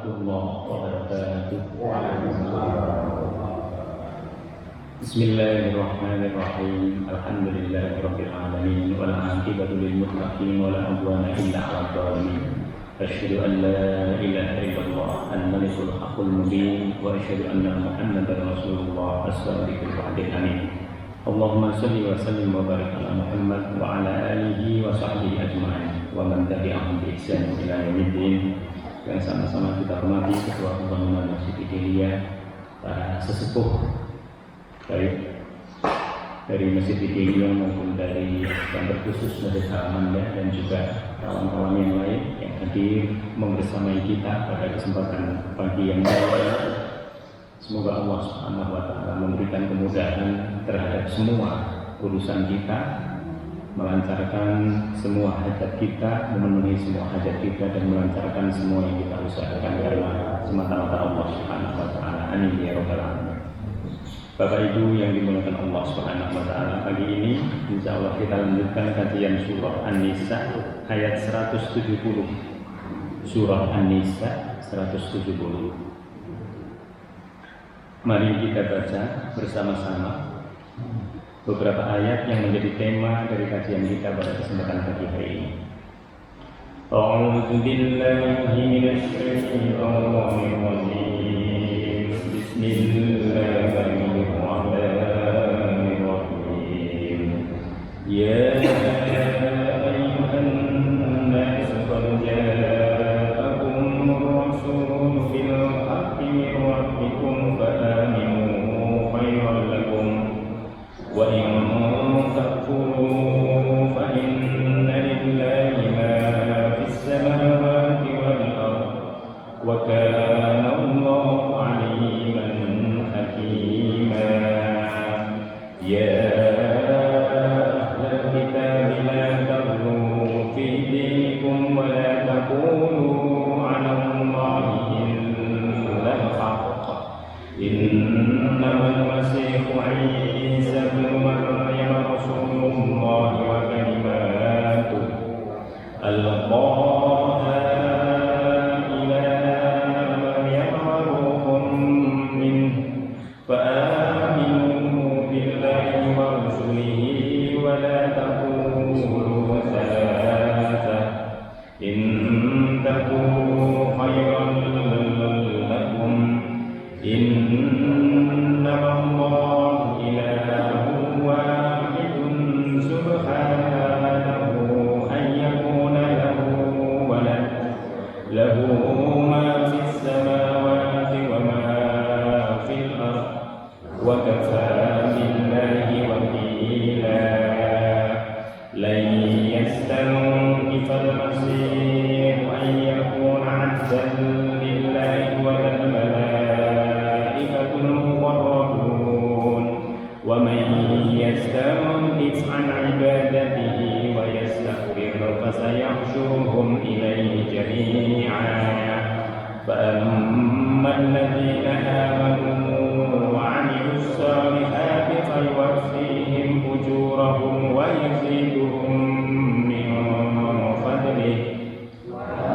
warahmatullahi wabarakatuh. Bismillahirrahmanirrahim. Alhamdulillahirabbil alamin wal 'aqibatu lil muttaqin wa la 'udwana illa 'alal zalimin. Asyhadu an la ilaha illallah al-malikul haqqul mubin wa asyhadu anna Muhammadar rasulullah as-sadiqul wa'dil amin. Allahumma shalli wa sallim wa barik ala Muhammad wa ala alihi wa sahbihi ajma'in wa man tabi'ahum bi ihsan ila yaumiddin. Yang sama-sama kita hormati Ketua Pembangunan Masjid Hidayah, para sesepuh baik dari Masjid Hidayah maupun dari yang berkhusus Masjid Al-Manda dan juga kawan-kawan yang lain yang hadir membersamai kita pada kesempatan pagi yang baik. Semoga Allah Subhanahu wa taala memberikan kemudahan terhadap semua urusan kita, melancarkan semua hajat kita, memenuhi semua hajat kita dan melancarkan semua yang kita usahakan karena semata-mata Allah Subhanahu wa taala. Amin ya rabbal alamin. Bapak Ibu yang dimuliakan Allah Subhanahu wa taala, pagi ini insyaallah kita lanjutkan kajian surah An-Nisa ayat 170. Surah An-Nisa 170. Mari kita baca bersama-sama beberapa ayat yang menjadi tema dari kajian kita pada kesempatan pagi hari ini. A'udzu billahi minasy syaithanir rajim. Bismillahirrahmanirrahim. Ya ayyuhan nas qad ja'akum rasulun bil haqqi min rabbikum fa'aminu khairan lakum. Wa in takfuru fa inna lillahi ma fis samawati wal ardh wa kana Allahu 'aliman hakima. Ya ahlal kitab la taghlu fi dinikum wa la taqulu 'ala Allahi illa al-haqq. Innamal masihu 'Isa ibn Maryam rasulullah wa kalimatuhu alqaha ila Maryam wa ruhun minhu fa'aminu billahi wa rasulihi wa la taqulu thalatha intahu khairan lakum innamallahu ilahun wahidun subhanahu an yakuna lahu walad lahu ma fis samawati wa ma fil ardh wa kafa billahi wakila. Lan yastankifa al-masih an yakuna 'abdan lillahi wa lal malaikatul muqarrabun wa man yastankif 'an 'ibadatihi wa yastakbir fasayahsyuruhum ilayhi jami'an. Fa ammal ladzina amanu wa 'amilus salihati fayuwaffihim ujurahum wa yaziduhum min fadlihi.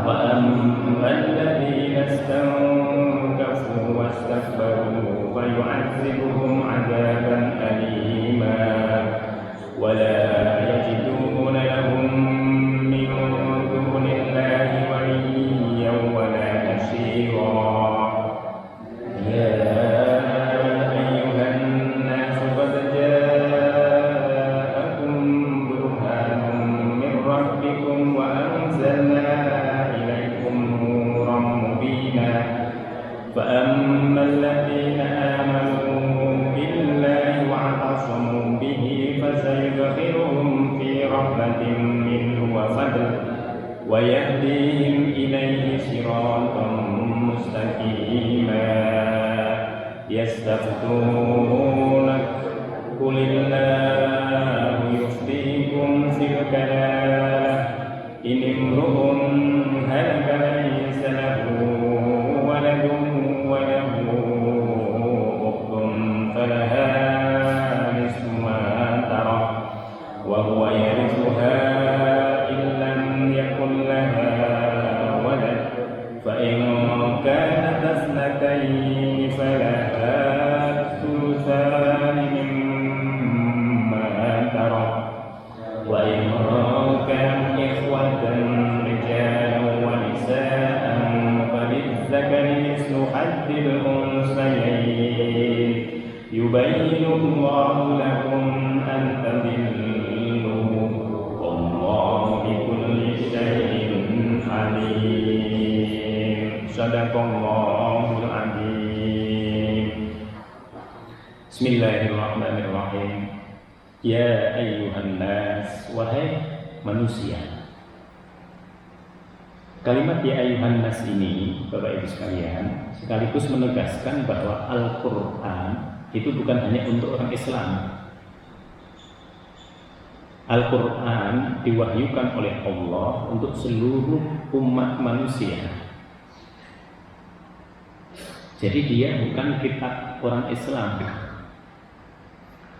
Wa ammal ladzina istankafu wastakbaru fayu'adzibuhum 'adzaban alima wa la yajiduna lahum min dunillahi waliyyan wa la nasira. Ya ayyuhan nas qad ja'akum burhanun min rabbikum wa anzalna ilaykum nuran mubina. Fa ammal ladzina amanu billahi wa 'tasamu bihi fasayudkhiluhum fi rahmatin minhu wa fadl wa yahdihim ilayhi siratan mustaqima. Yastaftunak qulillahu yuftikum fil kalalah in imru'un halaka laysa lahu waladun wa lahu ukhtun falaha nisfu ma tarak wa huwa yarithuha in lam yakun laha walad fa in kana اثنتين فلها الثلثان مما ترك وإن كانوا إخوة رجالا ونساء فللذكر مثل حظ الأنثيين يبين الله لكم أن تضلوا والله بكل شيء عليم. صدق الله العظيم. بسم الله الرحمن الرحيم. Ya ayyuhan nas, wahai manusia. Kalimat ya ayyuhan nas ini, Bapak Ibu sekalian, sekaligus menegaskan bahwa Al-Quran itu bukan hanya untuk orang Islam. Al-Quran diwahyukan oleh Allah untuk seluruh umat manusia. Jadi dia bukan kitab orang Islam,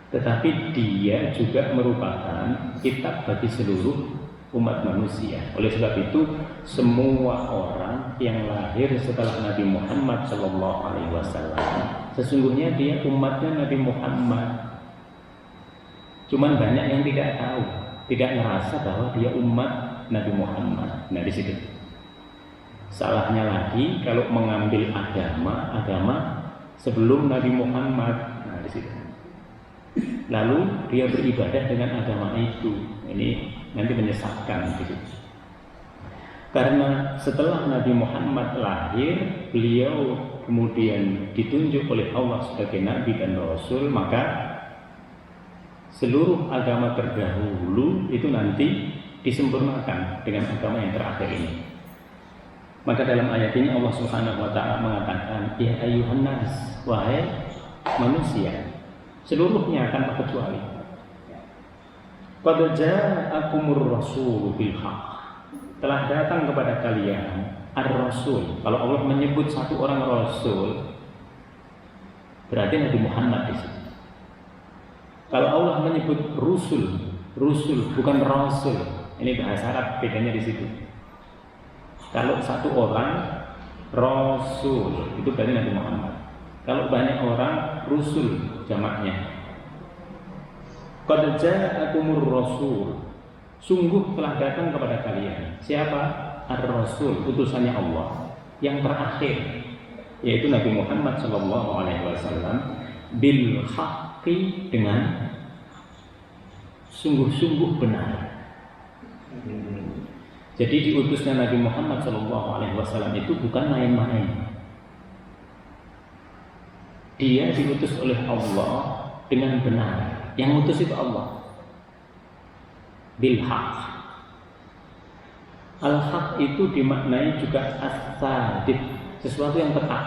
tetapi dia juga merupakan kitab bagi seluruh umat manusia. Oleh sebab itu, semua orang yang lahir setelah Nabi Muhammad SAW, sesungguhnya dia umatnya Nabi Muhammad. Cuman banyak yang tidak tahu, tidak merasa bahwa dia umat Nabi Muhammad. Nah, di situ salahnya lagi kalau mengambil agama sebelum Nabi Muhammad. Nah, di situ. Lalu dia beribadah dengan agama itu. Ini nanti menyesatkan gitu. Karena setelah Nabi Muhammad lahir, beliau kemudian ditunjuk oleh Allah sebagai Nabi dan Rasul, maka seluruh agama terdahulu itu nanti disempurnakan dengan agama yang terakhir ini. Maka dalam ayat ini Allah Subhanahu wa taala mengatakan, ya ayyuhan nas, wahai manusia, seluruhnya tanpa kecuali. Qad ja'akumur rasul bil haqq. Telah datang kepada kalian ar-rasul. Kalau Allah menyebut satu orang rasul, berarti Nabi Muhammad di situ. Kalau Allah menyebut rusul bukan rasul. Ini bahasa Arab, bedanya di situ. Kalau satu orang rasul, itu berarti Nabi Muhammad. Kalau banyak orang, rusul jamaknya. Qad ja'akumur rasul. Sungguh telah datang kepada kalian. Siapa? Ar-Rasul, utusannya Allah yang terakhir, yaitu Nabi Muhammad SAW, bil haqqi, dengan sungguh-sungguh benar. Jadi diutusnya Nabi Muhammad SAW itu bukan main-main. Dia diutus oleh Allah dengan benar. Yang utus itu Allah. Bil haq. Al-haq itu dimaknai juga as-sadiq, sesuatu yang tetap.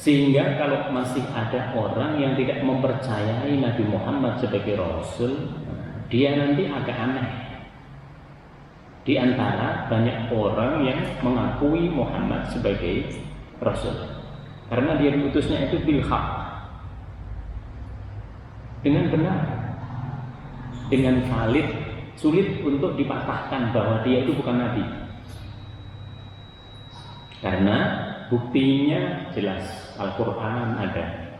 Sehingga kalau masih ada orang yang tidak mempercayai Nabi Muhammad sebagai Rasul, dia nanti agak aneh. Di antara banyak orang yang mengakui Muhammad sebagai Rasul, karena dia diutusnya itu bil haq, dengan benar, dengan valid, sulit untuk dipatahkan bahwa dia itu bukan Nabi. Karena buktinya jelas, Al-Quran ada,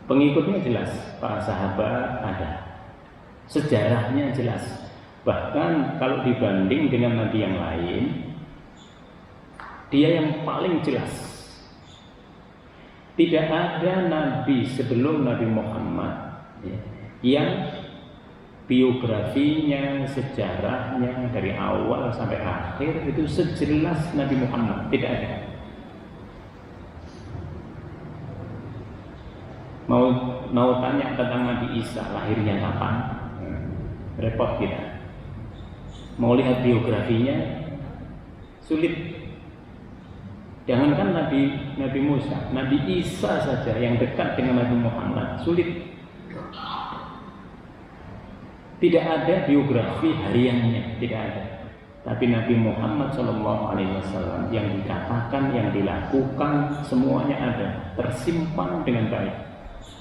pengikutnya jelas, para sahabat ada, sejarahnya jelas. Bahkan kalau dibanding dengan Nabi yang lain, dia yang paling jelas. Tidak ada Nabi sebelum Nabi Muhammad yang biografinya, sejarahnya dari awal sampai akhir itu sejelas Nabi Muhammad. Tidak ada. Mau tanya tentang Nabi Isa, lahirnya kapan? Repot kita. Mau lihat biografinya, sulit. Jangankan Nabi Musa, Nabi Isa saja yang dekat dengan Nabi Muhammad, sulit. Tidak ada biografi hariannya, tidak ada. Tapi Nabi Muhammad SAW yang dikatakan, yang dilakukan, semuanya ada, tersimpan dengan baik.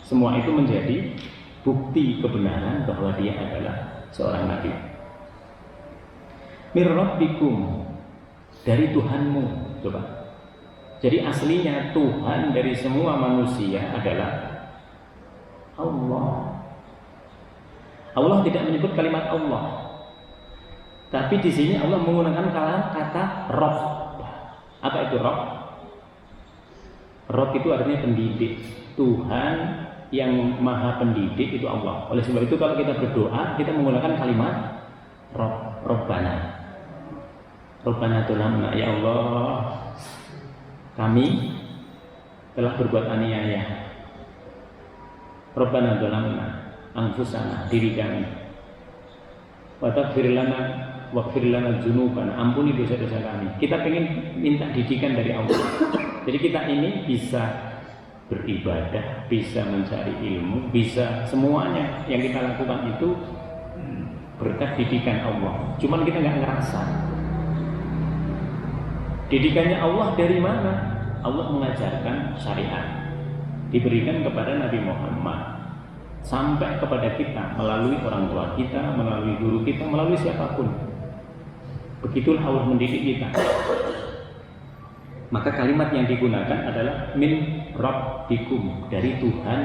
Semua itu menjadi bukti kebenaran bahwa dia adalah seorang Nabi. Mir Rabbikum, dari Tuhanmu. Coba. Jadi aslinya Tuhan dari semua manusia adalah Allah. Allah tidak menyebut kalimat Allah, tapi di sini Allah menggunakan kata Rabb. Apa itu Rabb? Rabb itu artinya pendidik. Tuhan yang maha pendidik itu Allah. Oleh sebab itu kalau kita berdoa kita menggunakan kalimat Rabb, Rabbana. Rabbana tulamna, ya Allah, kami telah berbuat aniaya. Rabbana tulamna anfusana, diri kami. Wa taghfir lana waghfir lana dzunubana, ampuni dosa-dosa kami. Kita pengen minta didikan dari Allah. Jadi kita ini bisa beribadah, bisa mencari ilmu, bisa semuanya yang kita lakukan itu berkat didikan Allah. Cuman kita nggak ngerasa. Didikannya Allah dari mana? Allah mengajarkan syariat, diberikan kepada Nabi Muhammad sampai kepada kita melalui orang tua kita, melalui guru kita, melalui siapapun. Begitulah Allah mendidik kita. Maka kalimat yang digunakan adalah min rabbikum, dari Tuhan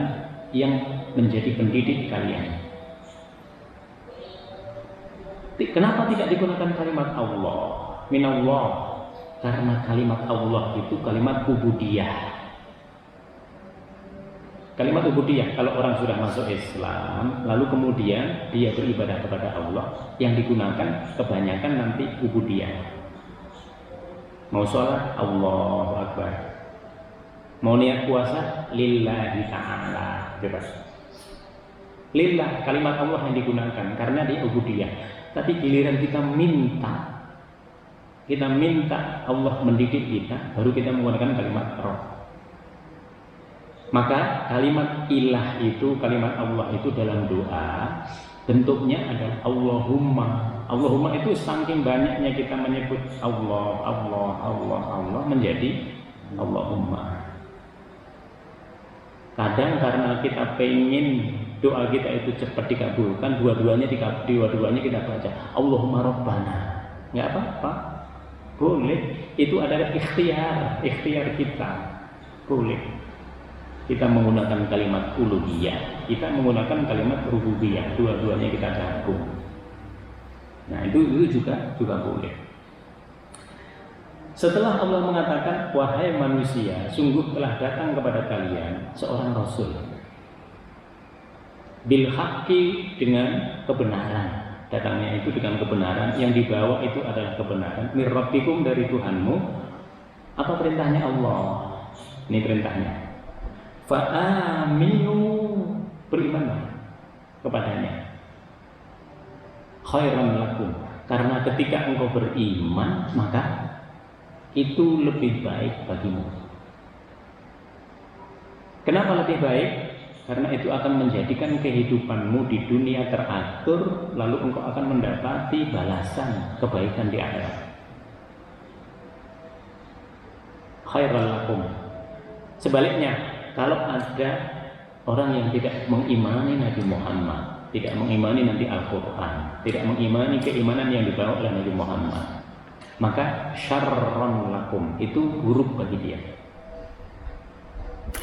yang menjadi pendidik kalian. Kenapa tidak digunakan kalimat Allah? Min Allah, karena kalimat Allah itu kalimat ubudiyah. Kalimat ubudiyah, kalau orang sudah masuk Islam lalu kemudian dia beribadah kepada Allah, yang digunakan kebanyakan nanti ubudiyah. Mau sholat, Allahu Akbar. Mau niat puasa, lillahi ta'ala. Bebas. Lillah, kalimat Allah yang digunakan karena di ubudiyah. Tapi giliran kita minta Allah mendidik kita, baru kita menggunakan kalimat Rabb. Maka kalimat ilah itu, kalimat Allah itu dalam doa bentuknya adalah Allahumma. Allahumma itu saking banyaknya kita menyebut Allah, Allah, Allah, Allah menjadi Allahumma. Kadang karena kita pengen doa kita itu cepat dikabulkan, dua-duanya kita baca Allahumma Rabbana. Nggak apa-apa, boleh. Itu adalah ikhtiar kita, boleh. Kita menggunakan kalimat uluhiyah, kita menggunakan kalimat rububiyah, dua-duanya kita gabung. Nah itu juga boleh. Setelah Allah mengatakan, wahai manusia, sungguh telah datang kepada kalian seorang Rasul bil haqqi, dengan kebenaran. Datangnya itu dengan kebenaran, yang dibawa itu adalah kebenaran. Mir rabbikum, dari Tuhanmu. Apa perintahnya Allah? Ini perintahnya. Fa'aminu, berimanlah kepadanya. Khairan lakum, karena ketika engkau beriman maka itu lebih baik bagimu. Kenapa lebih baik? Karena itu akan menjadikan kehidupanmu di dunia teratur, lalu engkau akan mendapati balasan kebaikan di akhirat. Khairan lakum. Sebaliknya, kalau ada orang yang tidak mengimani Nabi Muhammad, tidak mengimani nanti Al-Quran, tidak mengimani keimanan yang dibawa oleh Nabi Muhammad, maka syarron lakum, itu buruk bagi dia.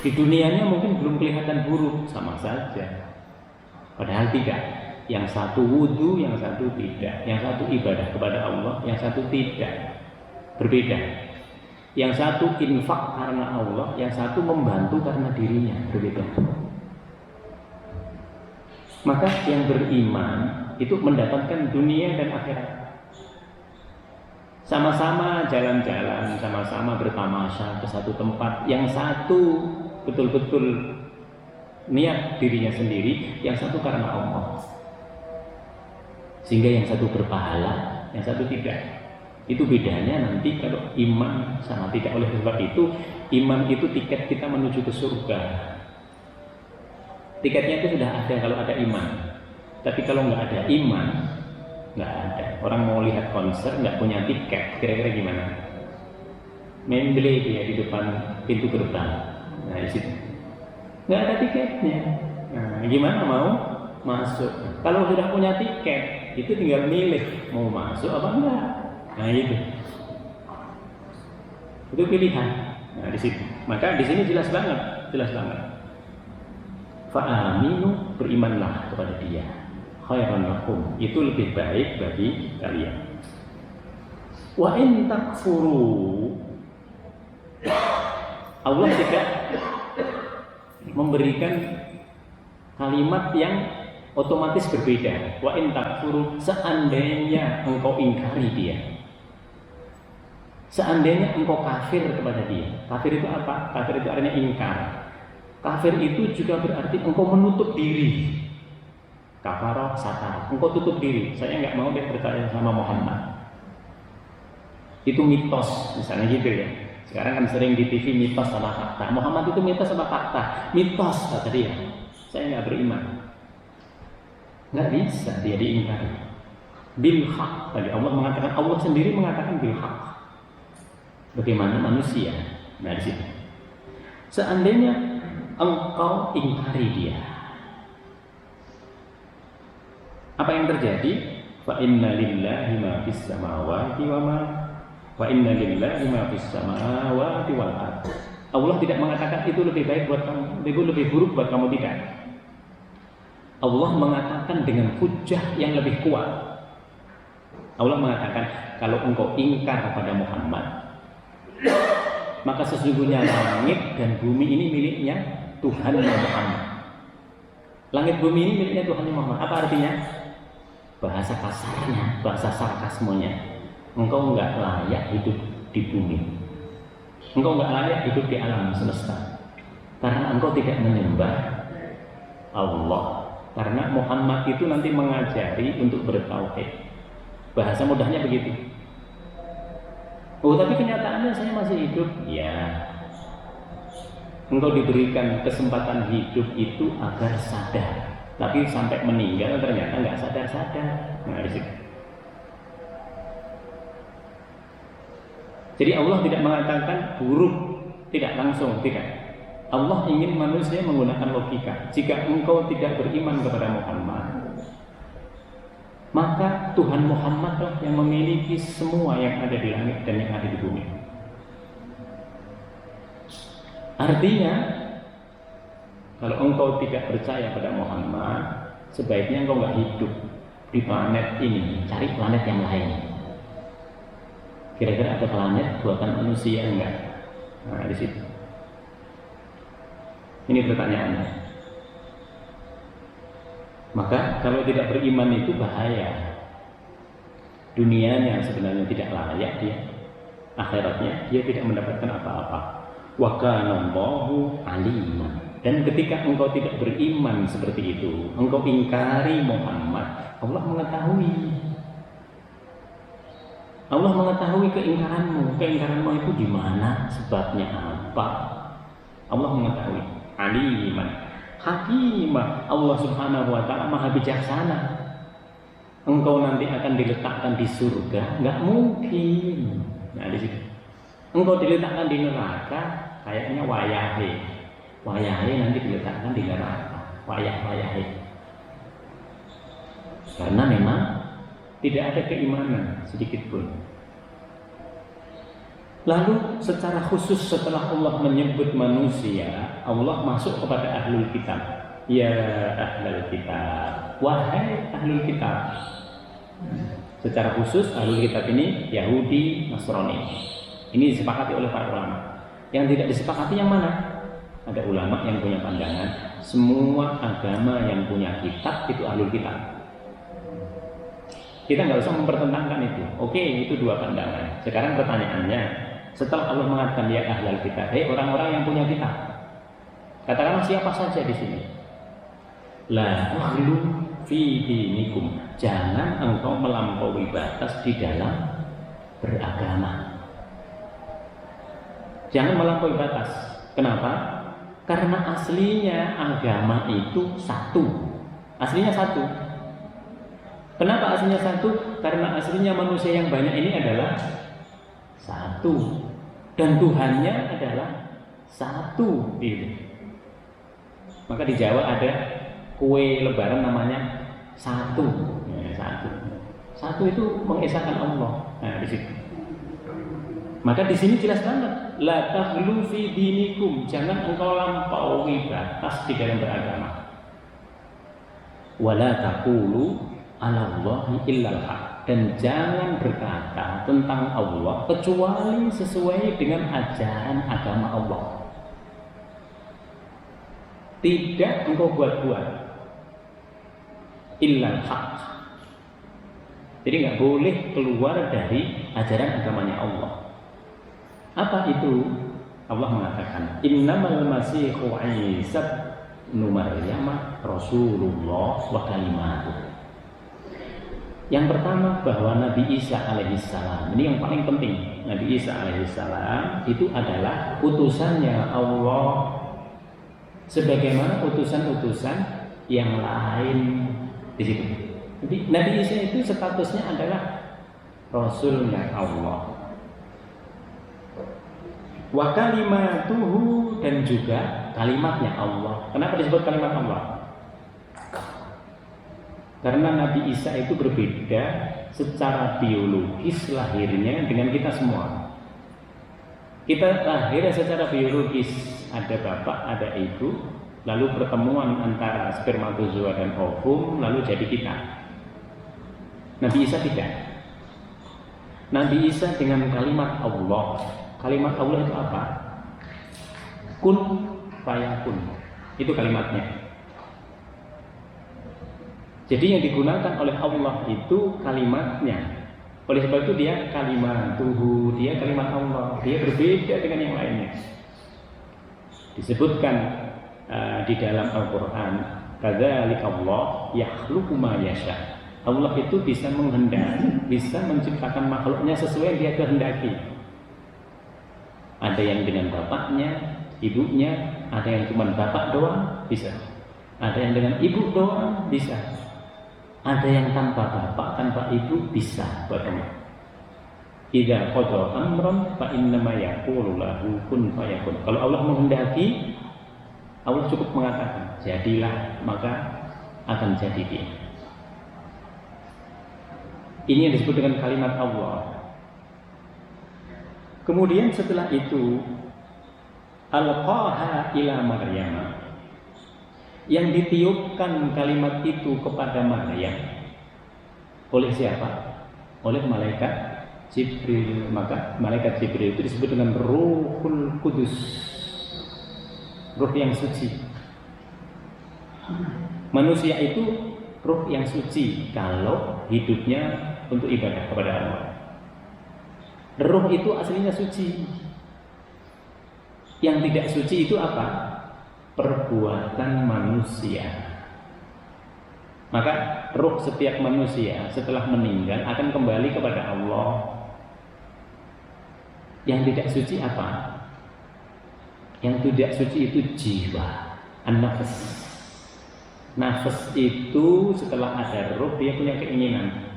Di dunianya mungkin belum kelihatan buruk, sama saja. Padahal tidak. Yang satu wudhu, yang satu tidak. Yang satu ibadah kepada Allah, yang satu tidak. Berbeda. Yang satu infak karena Allah, yang satu membantu karena dirinya, berbeda. Maka yang beriman itu mendapatkan dunia dan akhirat. Sama-sama jalan-jalan, sama-sama bertamasya ke satu tempat. Yang satu betul-betul niat dirinya sendiri, yang satu karena Allah. Sehingga yang satu berpahala, yang satu tidak. Itu bedanya nanti kalau iman sama tidak. Oleh sebab itu, iman itu tiket kita menuju ke surga. Tiketnya itu sudah ada kalau ada iman. Tapi kalau nggak ada iman, nggak ada. Orang mau lihat konser nggak punya tiket, kira-kira gimana? Membeli dia di depan pintu gerbang. Nah di situ nggak ada tiketnya. Nah gimana mau masuk? Kalau sudah punya tiket, itu tinggal milih mau masuk apa enggak. Nah itu. Itu pilihan. Nah, di situ. Maka di sini jelas banget. Fa'aminu, berimanlah kepada dia. Khairan lakum, itu lebih baik bagi kalian. Wa in takfuru, Allah tidak memberikan kalimat yang otomatis berbeda. Wa in takfuru, seandainya engkau ingkari dia. Seandainya engkau kafir kepada dia. Kafir itu apa? Kafir itu artinya ingkar. Kafir itu juga berarti engkau menutup diri. Kafaroh satar, engkau tutup diri. Saya nggak mau dia percaya sama Muhammad. Itu mitos, misalnya gitu ya. Sekarang kan sering di TV mitos sama fakta. Muhammad itu mitos sama fakta. Mitos kata dia. Saya nggak beriman. Nggak bisa dia diingkari. Bil haq. Tadi Allah mengatakan, Allah sendiri mengatakan bil haq. Bagaimana manusia? Nah di situ. Seandainya engkau ingkari dia, apa yang terjadi? Fa inna lillahi ma fis samawati wa ma fa inna lillahi ma fis samawati wal ardh. Allah tidak mengatakan itu lebih baik buat kamu, itu lebih buruk buat kamu, tidak. Allah mengatakan dengan hujjah yang lebih kuat. Allah mengatakan kalau engkau ingkar kepada Muhammad, maka sesungguhnya langit dan bumi ini miliknya Tuhan Muhammad. Langit bumi ini miliknya Tuhan Muhammad. Apa artinya? Bahasa kasarnya, bahasa sarkasmenya, engkau enggak layak hidup di bumi. Engkau enggak layak hidup di alam semesta. Karena engkau tidak menyembah Allah. Karena Muhammad itu nanti mengajari untuk bertauhid. Bahasa mudahnya begitu. Oh, tapi kenyataannya saya masih hidup. Ya. Engkau diberikan kesempatan hidup itu agar sadar, tapi sampai meninggal ternyata nggak sadar-sadar. Nah, di situ. Jadi Allah tidak mengatakan buruk, tidak langsung, tidak. Allah ingin manusia menggunakan logika. Jika engkau tidak beriman kepada Muhammad, maka Tuhan Muhammadlah yang memiliki semua yang ada di langit dan yang ada di bumi. Artinya, kalau engkau tidak percaya pada Muhammad, sebaiknya engkau nggak hidup di planet ini, cari planet yang lain. Kira-kira ada planet buatan manusia enggak? Nah, di situ. Ini pertanyaannya. Maka kalau tidak beriman itu bahaya. Dunianya sebenarnya tidak layak dia, akhiratnya dia tidak mendapatkan apa-apa. Wa kana Allahu aliman. Dan ketika engkau tidak beriman seperti itu, engkau ingkari Muhammad, Allah mengetahui. Allah mengetahui keingkaranmu. Keingkaranmu itu di mana, sebabnya apa? Allah mengetahui. Aliman, Hakimah. Allah Subhanahu wa taala Maha bijaksana. Engkau nanti akan diletakkan di surga, enggak mungkin. Nah, di situ. Engkau diletakkan di neraka, kayaknya wayahe. Wayahe nanti diletakkan di neraka. Wayah-wayahe. Karena memang tidak ada keimanan sedikit pun. Lalu secara khusus setelah Allah menyebut manusia, Allah masuk kepada ahlul kitab. Ya ahlul kitab, wahai ahlul kitab. Secara khusus ahlul kitab ini Yahudi, Nasrani. Ini disepakati oleh para ulama. Yang tidak disepakati yang mana? Ada ulama yang punya pandangan semua agama yang punya kitab itu ahlul kitab. Kita nggak usah mempertentangkan itu. Oke, itu dua pandangan. Sekarang pertanyaannya, setelah Allah mengatakan ya ahlul kitab, hei orang-orang yang punya kitab, katakanlah siapa saja di sini. La taghlu fi dinikum. Jangan engkau melampaui batas di dalam beragama. Jangan melampaui batas. Kenapa? Karena aslinya agama itu satu. Aslinya satu. Kenapa aslinya satu? Karena aslinya manusia yang banyak ini adalah satu. Dan Tuhannya adalah satu. Maka di Jawa ada kue lebaran namanya satu. Ya, satu. Satu itu mengesahkan Allah. Nah, di situ. Maka di sini jelas banget, la taghlu fi dinikum, jangan engkau lampaui batas di dalam beragama. Wala taqulu 'ala Allahi illal haq, dan jangan berkata tentang Allah kecuali sesuai dengan ajaran agama Allah. Tidak engkau buat-buat, illal haq. Jadi nggak boleh keluar dari ajaran agamanya Allah. Apa itu? Allah mengatakan, Innamal Masihu Isa ibnu Maryam Rasulullah wa kalimatuh. Yang pertama bahwa Nabi Isa alaihissalam, ini yang paling penting. Nabi Isa alaihissalam itu adalah utusannya Allah, sebagaimana utusan-utusan yang lain di situ. Jadi Nabi Isa itu statusnya adalah Rasulnya Allah. Wa kalimatuhu, dan juga kalimatnya Allah. Kenapa disebut kalimat Allah? Karena Nabi Isa itu berbeda secara biologis lahirnya dengan kita semua. Kita lahir secara biologis, ada bapak, ada ibu, lalu pertemuan antara spermatozoa dan ovum, lalu jadi kita. Nabi Isa tidak. Nabi Isa dengan kalimat Allah. Kalimat Allah itu apa? Kun fayakun. Itu kalimatnya. Jadi yang digunakan oleh Allah itu kalimatnya. Oleh sebab itu dia kalimatuhu, dia kalimat Allah. Dia berbeda dengan yang lainnya. Disebutkan di dalam Al-Quran, kadzalika Allah yakhluqu ma yasha. Allah itu bisa menghendaki, bisa menciptakan makhluknya sesuai yang dia kehendaki. Ada yang dengan bapaknya, ibunya, ada yang cuma bapak doang, bisa. Ada yang dengan ibu doang, bisa. Ada yang tanpa bapak, tanpa ibu, bisa. Idza qada amran fa innama yaqulu lahu kun fayakun. Kalau Allah menghendaki, Allah cukup mengatakan jadilah, maka akan jadi dia. Ini yang disebut dengan kalimat Allah. Kemudian setelah itu alqaha ila Maryam, yang ditiupkan kalimat itu kepada Maryam oleh siapa? Oleh malaikat Jibril. Maka malaikat Jibril itu disebut dengan Ruhul Kudus, ruh yang suci. Manusia itu ruh yang suci kalau hidupnya untuk ibadah kepada Allah. Ruh itu aslinya suci. Yang tidak suci itu apa? Perbuatan manusia. Maka ruh setiap manusia setelah meninggal akan kembali kepada Allah. Yang tidak suci apa? Yang tidak suci itu jiwa, an-nafas. Nafas itu setelah ada ruh dia punya keinginan.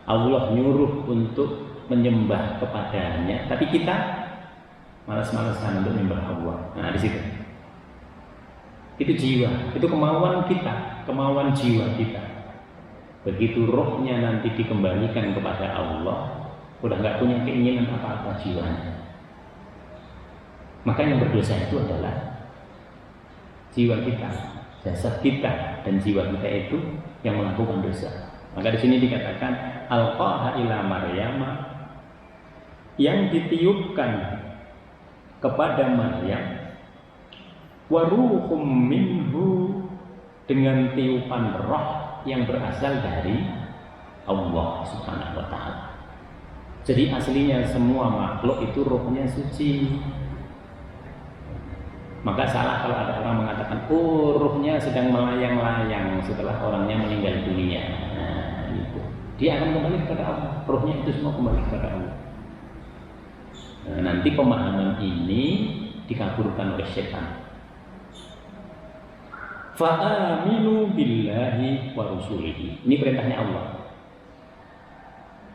Allah nyuruh untuk menyembah kepadanya, tapi kita malas-malasan untuk menyembah Allah. Nah, di situ. Itu jiwa, itu kemauan kita, kemauan jiwa kita. Begitu rohnya nanti dikembalikan kepada Allah, udah nggak punya keinginan apa-apa jiwanya. Maka yang berdosa itu adalah jiwa kita, jasad kita, dan jiwa kita itu yang melakukan dosa. Maka di sini dikatakan alqaha ila Maryam, yang ditiupkan kepada Maryam, waruhum minhu, dengan tiupan roh yang berasal dari Allah Subhanahu wa ta'ala. Jadi aslinya semua makhluk itu rohnya suci. Maka salah kalau ada orang mengatakan, oh rohnya sedang melayang-layang setelah orangnya meninggal dunia. Nah, itu. Dia akan kembali kepada Allah. Rohnya itu semua kembali kepada Allah. Nah, nanti pemahaman ini dikabulkan oleh setan. Fa'aminu billahi wa rusulihi. Ini perintahnya Allah.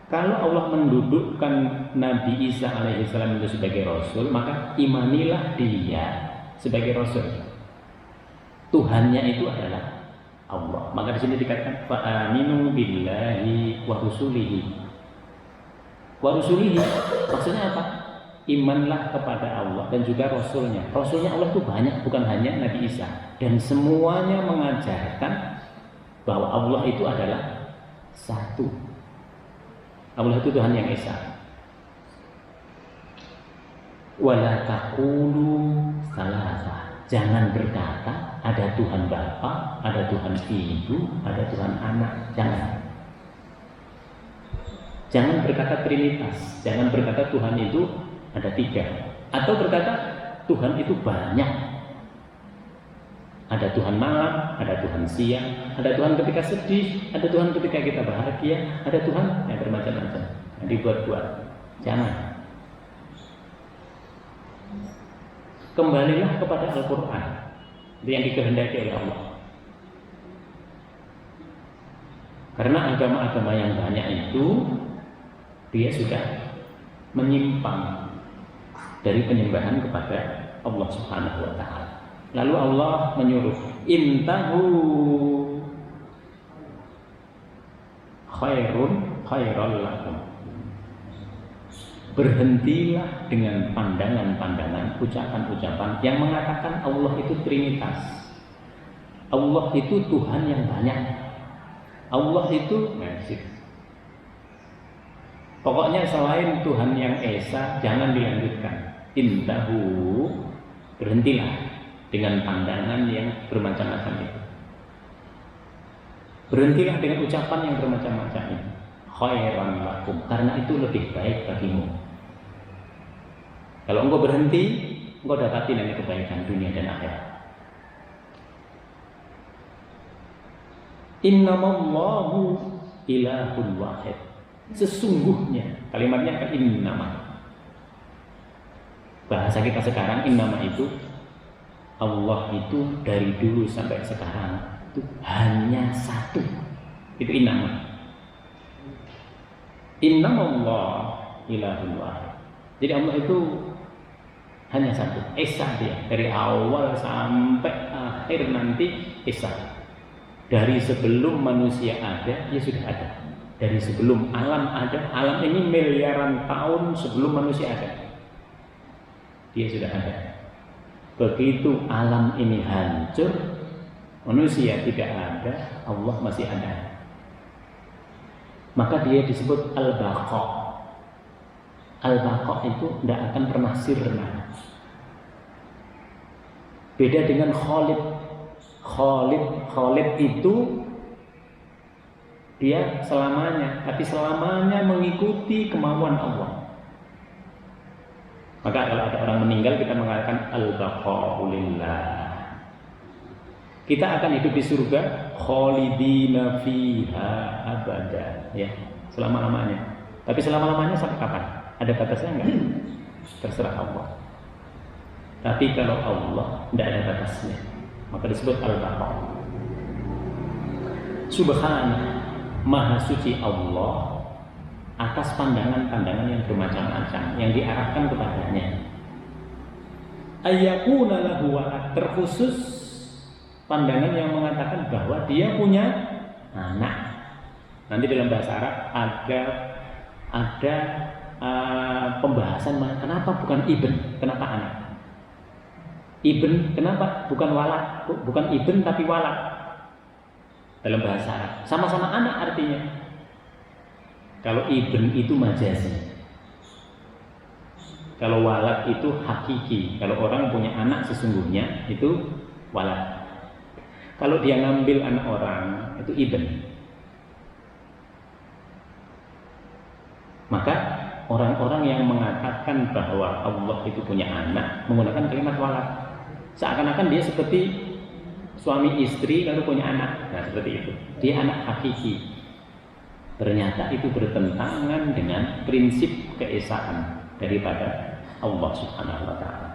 Kalau Allah mendudukkan Nabi Isa alaihissalam itu sebagai Rasul, maka imanilah dia sebagai Rasul. Tuhannya itu adalah Allah. Maka di sini dikatakan fa'aminu billahi wa rusulihi. Wa rusulihi maksudnya apa? imanlah kepada Allah dan juga Rasulnya. Rasulnya Allah itu banyak, bukan hanya Nabi Isa. Dan semuanya mengajarkan bahwa Allah itu adalah satu. Allah itu Tuhan yang Esa. Wala taqulu salasa. Jangan berkata ada Tuhan Bapa, ada Tuhan Ibu, ada Tuhan Anak. Jangan berkata Trinitas. Jangan berkata Tuhan itu ada 3. Atau berkata Tuhan itu banyak. Ada Tuhan malam, ada Tuhan siang, ada Tuhan ketika sedih, ada Tuhan ketika kita bahagia, ada Tuhan yang bermacam-macam. Yang dibuat-buat. Jangan. Kembalilah kepada Al-Quran yang dikehendaki oleh Allah. Karena agama-agama yang banyak itu dia sudah menyimpang dari penyembahan kepada Allah Subhanahu wa Ta'ala. Lalu Allah menyuruh, intahu khairal lakum. Berhentilah dengan pandangan-pandangan, ucapan-ucapan yang mengatakan Allah itu Trinitas. Allah itu Tuhan yang banyak. Allah itu masih. Pokoknya selain Tuhan yang Esa, jangan dilanjutkan. Intahu, berhentilah dengan pandangan yang bermacam-macam itu. Berhentilah dengan ucapan yang bermacam-macam itu. Khairan lakum, karena itu lebih baik bagimu. Kalau engkau berhenti, engkau dapati nanti kebaikan dunia dan akhirat. Innamallahu ilahun wahid. Sesungguhnya, kalimatnya kan innama. Bahasa kita sekarang innama itu Allah itu dari dulu sampai sekarang itu hanya satu. Itu innama. Innamallah ilahun wahid. Jadi Allah itu hanya satu, Esa dia. Dari awal sampai akhir nanti Esa. Dari sebelum manusia ada, dia sudah ada. Dari sebelum alam ada, alam ini miliaran tahun sebelum manusia ada, dia sudah ada. Begitu alam ini hancur, manusia tidak ada, Allah masih ada. Maka dia disebut Al-Baqa. Al-Baqa itu tidak akan pernah sirna. Beda dengan Khalid. Khalid itu dia selamanya, tapi selamanya mengikuti kemauan Allah. Maka kalau ada orang meninggal, kita mengatakan Al-Baqa'u lillah. Kita akan hidup di surga khalidina fiha abada, ya, selama-lamanya. Tapi selama-lamanya sampai kapan? Ada batasnya enggak? Terserah Allah. Tapi kalau Allah tidak ada batasnya, maka disebut Al-Baqa. Subhanallah, Maha suci Allah atas pandangan-pandangan yang bermacam-macam yang diarahkan kepadanya. Ayyakuna lahu walad, terkhusus pandangan yang mengatakan bahwa dia punya anak. Nanti dalam bahasa Arab ada pembahasan kenapa bukan ibn, kenapa anak. Ibn, kenapa bukan walad, bukan ibn tapi walad. Dalam bahasa Arab sama-sama anak artinya. Kalau ibn itu majazi, kalau walad itu hakiki. Kalau orang punya anak sesungguhnya itu walad. Kalau dia ngambil anak orang itu ibn. Maka orang-orang yang mengatakan bahwa Allah itu punya anak menggunakan kalimat walad, seakan-akan dia seperti suami istri lalu punya anak. Nah, seperti itu. Dia anak hakiki. Ternyata itu bertentangan dengan prinsip keesaan daripada Allah Subhanahu wa Ta'ala.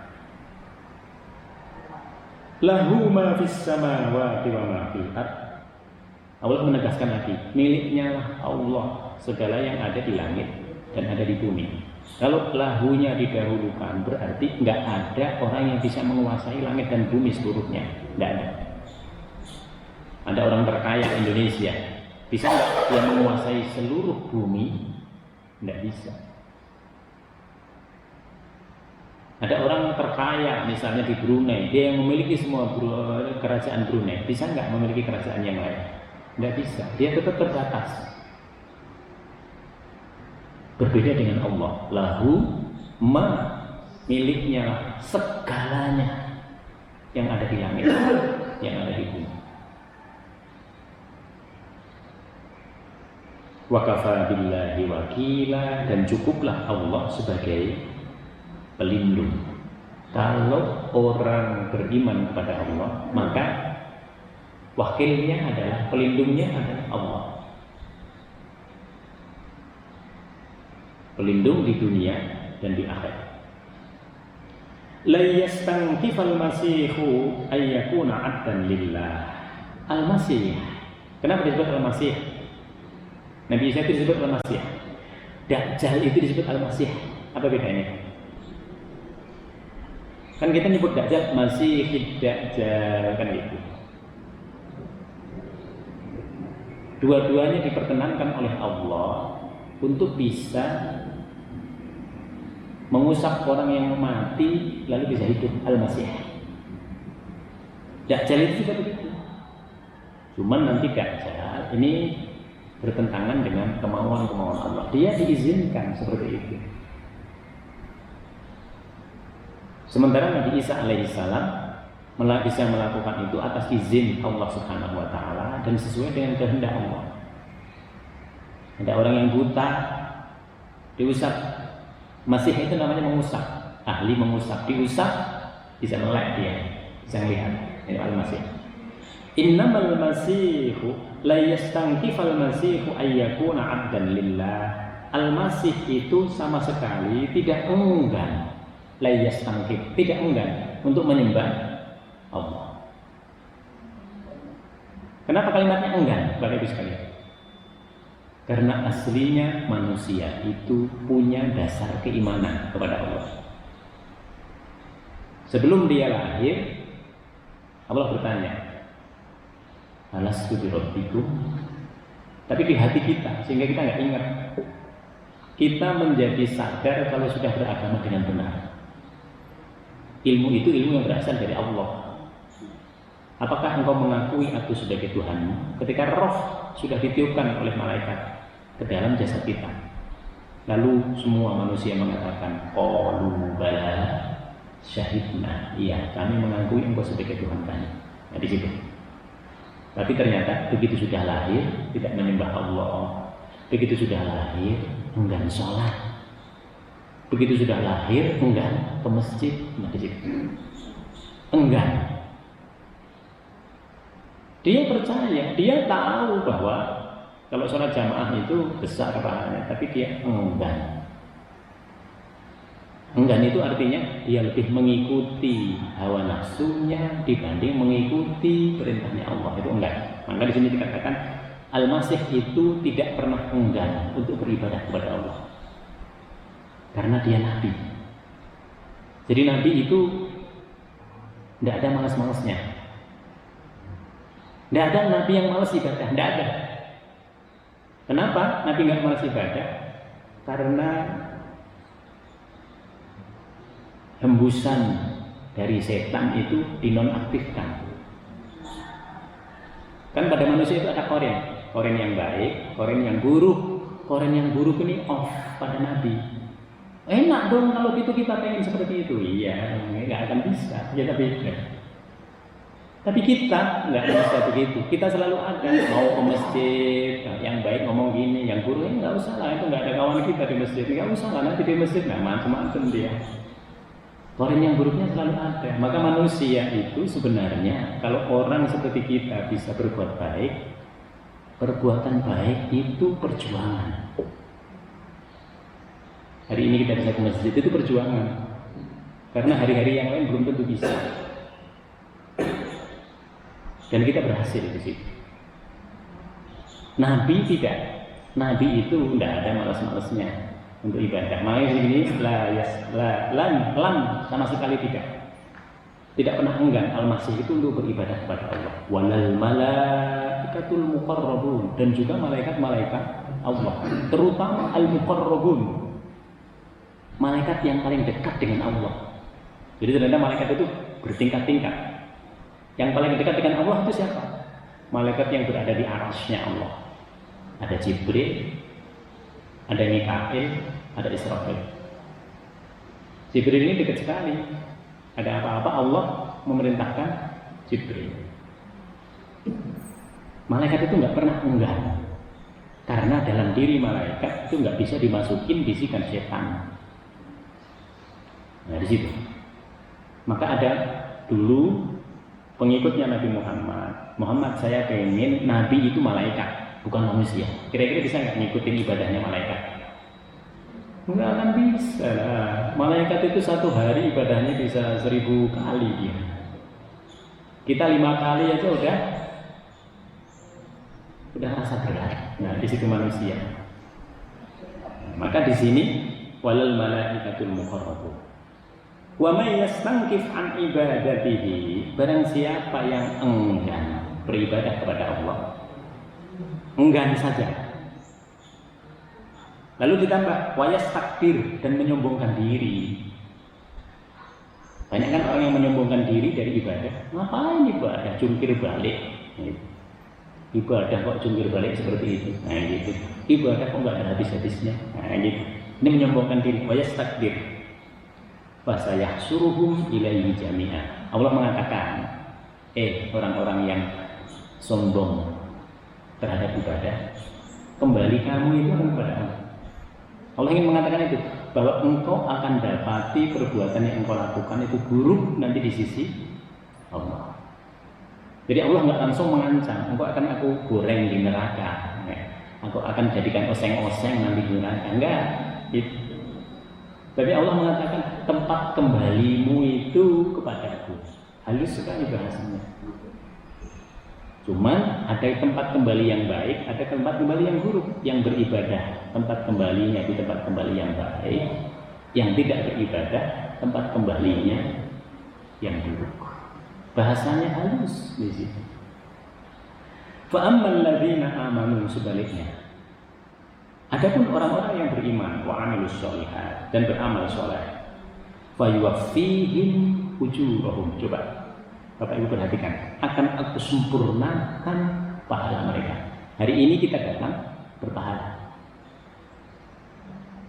Lahu ma fis samawati wa ma fil ardh. Allah menegaskan lagi, miliknya lah Allah segala yang ada di langit dan ada di bumi. Kalau lahunya didahulukan berarti nggak ada orang yang bisa menguasai langit dan bumi seluruhnya. Nggak ada. Ada orang terkaya Indonesia, bisa nggak dia menguasai seluruh bumi? Nggak bisa. Ada orang terkaya misalnya di Brunei, dia yang memiliki semua kerajaan Brunei, bisa nggak memiliki kerajaan yang lain? Nggak bisa, dia tetap terbatas. Berbeda dengan Allah, lahu ma, miliknya segalanya yang ada di langit, yang ada di bumi. Wa kafa billahi wakila, dan cukuplah Allah sebagai pelindung. Kalau orang beriman kepada Allah, maka wakilnya adalah, pelindungnya adalah Allah. Pelindung di dunia dan di akhirat. La yastankifal masihu ayyakuna 'abdan lillah. Al-Masih. Kenapa disebut Al-Masih? Nabi Isa itu disebut Al-Masih. Dajjal itu disebut Al-Masih. Apa bedanya? Kan kita nyebut Dajjal Masih Dajjal, kan gitu. Dua-duanya diperkenankan oleh Allah untuk bisa mengusap orang yang mati lalu bisa hidup, Al-Masih. Dajjal itu juga begitu. Cuman nanti Dajjal ini bertentangan dengan kemauan-kemauan Allah. Dia diizinkan seperti itu. Sementara Nabi Isa alaihissalam bisa melakukan itu atas izin Allah Subhanahu wa taala dan sesuai dengan kehendak Allah. Ada orang yang buta diusap. Masih itu namanya mengusap, ahli mengusap, diusap bisa melek dia, bisa melihat. Ini Al-Masih. Innamal masihu la yastankifal masihu ayyakuna 'abdan lillah. Al-Masih itu sama sekali tidak enggan, la yastankif, tidak enggan untuk menyembah Allah. Kenapa kalimatnya enggan, Bapak Ibu sekalian? Karena aslinya manusia itu punya dasar keimanan kepada Allah. Sebelum dia lahir, Allah bertanya, alastu bi rabbikum? Tapi di hati kita, sehingga kita nggak ingat. Kita menjadi sadar kalau sudah beragama dengan benar. Ilmu itu ilmu yang berasal dari Allah. Apakah engkau mengakui aku sebagai Tuhanmu? Ketika roh sudah ditiupkan oleh malaikat ke dalam jasad kita, lalu semua manusia mengatakan, qalu bala syahidna, iya kami mengakui engkau sebagai Tuhan kami. Nah di situ. Tapi ternyata begitu sudah lahir tidak menyembah Allah, begitu sudah lahir enggan sholat, begitu sudah lahir enggan ke masjid. Nah di situ enggan. Dia percaya, dia tahu bahwa kalau sholat jamaah itu besar pahalanya, tapi dia enggan. Enggan itu artinya dia lebih mengikuti hawa nafsunya dibanding mengikuti perintahnya Allah. Itu enggan. Maka di sini dikatakan Al-Masih itu tidak pernah enggan untuk beribadah kepada Allah, karena dia nabi. Jadi nabi itu tidak ada malas-malasnya. Tidak ada nabi yang malas ibadah, tidak ada. Kenapa nabi nggak malas ibadah? Karena hembusan dari setan itu dinonaktifkan. Kan pada manusia itu ada koren yang baik, koren yang buruk. Koren yang buruk ini off pada nabi. Enak dong kalau gitu kita pengen seperti itu. Iya, nggak akan bisa. Ya tapi kita nggak bisa begitu. Kita selalu ada mau ke masjid, yang baik ngomong gini, yang buruk nggak usah lah, itu nggak ada kawan kita di masjid, nggak usah lah nanti di masjid, nah macam-macam dia. Koren yang buruknya selalu ada. Maka manusia itu sebenarnya kalau orang seperti kita bisa berbuat baik, perbuatan baik itu perjuangan. Hari ini kita bisa ke masjid itu perjuangan, karena hari-hari yang lain belum tentu bisa. Dan kita berhasil di situ. Nabi tidak. Nabi itu tidak ada malas-malasnya untuk ibadah. Makanya di sini lam sama sekali tidak. Tidak pernah enggan Al-Masih itu untuk beribadah kepada Allah. Walal malaikatul muqarrabun, dan juga malaikat-malaikat Allah, terutama al-muqarrabun. Malaikat yang paling dekat dengan Allah. Jadi ternyata malaikat itu bertingkat-tingkat. Yang paling dekat dengan Allah itu siapa? Malaikat yang berada di arasnya Allah. Ada Jibril, ada Mikail, ada Israfil. Jibril ini dekat sekali. Ada apa-apa Allah memerintahkan Jibril. Malaikat itu nggak pernah enggan, karena dalam diri malaikat itu nggak bisa dimasukin bisikan setan. Nah di situ. Maka ada dulu pengikutnya Nabi Muhammad, saya pengen Nabi itu malaikat, bukan manusia. Kira-kira bisa nggak ngikutin ibadahnya malaikat? Nggak akan bisa. Malaikat itu satu hari ibadahnya bisa 1000 kali dia. Kita 5 kali aja udah rasa berat. Nah di situ manusia. Maka di sini walal malaikatul muqarrabun. Wa may yastankif an ibadatihi, barang siapa yang enggan beribadah kepada Allah, enggan saja. Lalu ditambah wa yastakbir, dan menyombongkan diri. Banyak kan orang yang menyombongkan diri dari ibadah. Ngapain ibadah? Jungkir balik. Ibadah kok jungkir balik seperti itu. Nah gitu. Ibadah kok nggak ada habis-habisnya. Nah gitu. Ini menyombongkan diri. Wa yastakbir. Fasayahsuruhum ilaihi jami'an. Allah mengatakan, orang-orang yang sombong terhadap ibadah, kembali kamu itu kepada Allah. Allah ingin mengatakan itu, bahwa engkau akan dapati perbuatan yang engkau lakukan itu buruk nanti di sisi Allah. Jadi Allah nggak langsung mengancam, engkau akan aku goreng di neraka, aku akan jadikan oseng-oseng nanti di neraka. Enggak, itu. Tapi Allah mengatakan tempat kembalimu itu kepadaku. Halus sekali bahasanya. Cuman ada tempat kembali yang baik, ada tempat kembali yang buruk. Yang beribadah, tempat kembalinya itu tempat kembali yang baik. Yang tidak beribadah, tempat kembalinya yang buruk. Bahasanya halus di situ. Fa ammal ladzina amanu, sebaliknya. Adapun orang-orang yang beriman wa amilus sholihat, dan beramal soleh, fa yuwaffihim ujurahum. Coba Bapak Ibu perhatikan, akan aku sempurnakan pahala mereka. Hari ini kita datang berpahala.